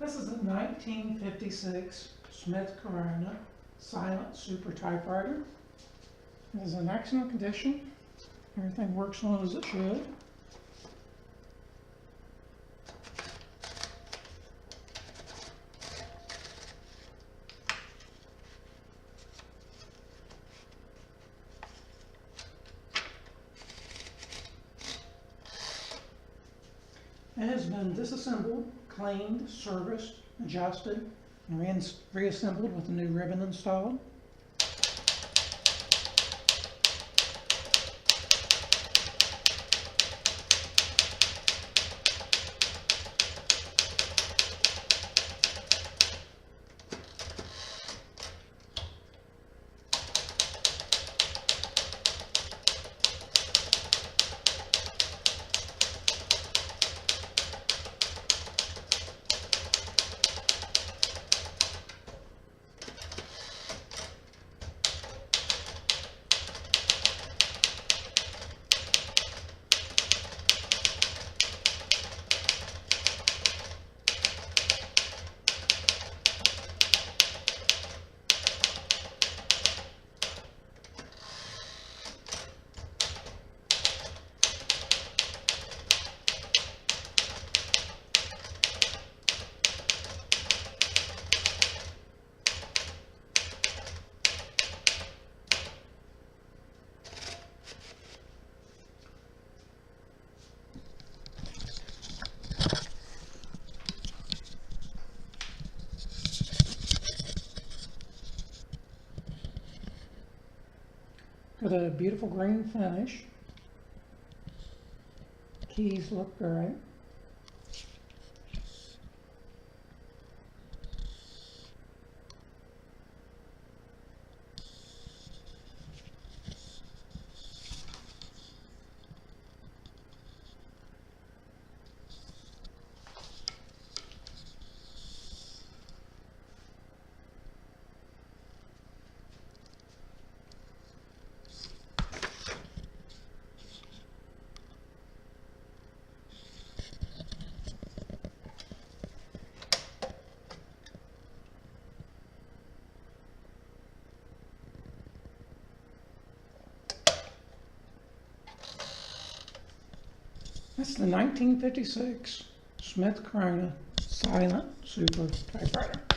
This is a 1956 Smith Corona silent super typewriter. It is in excellent condition. Everything works well as it should. It has been disassembled, cleaned, serviced, adjusted, and reassembled with a new ribbon installed. Got a beautiful green finish. Keys look great. That's the 1956 Smith Corona silent super typewriter.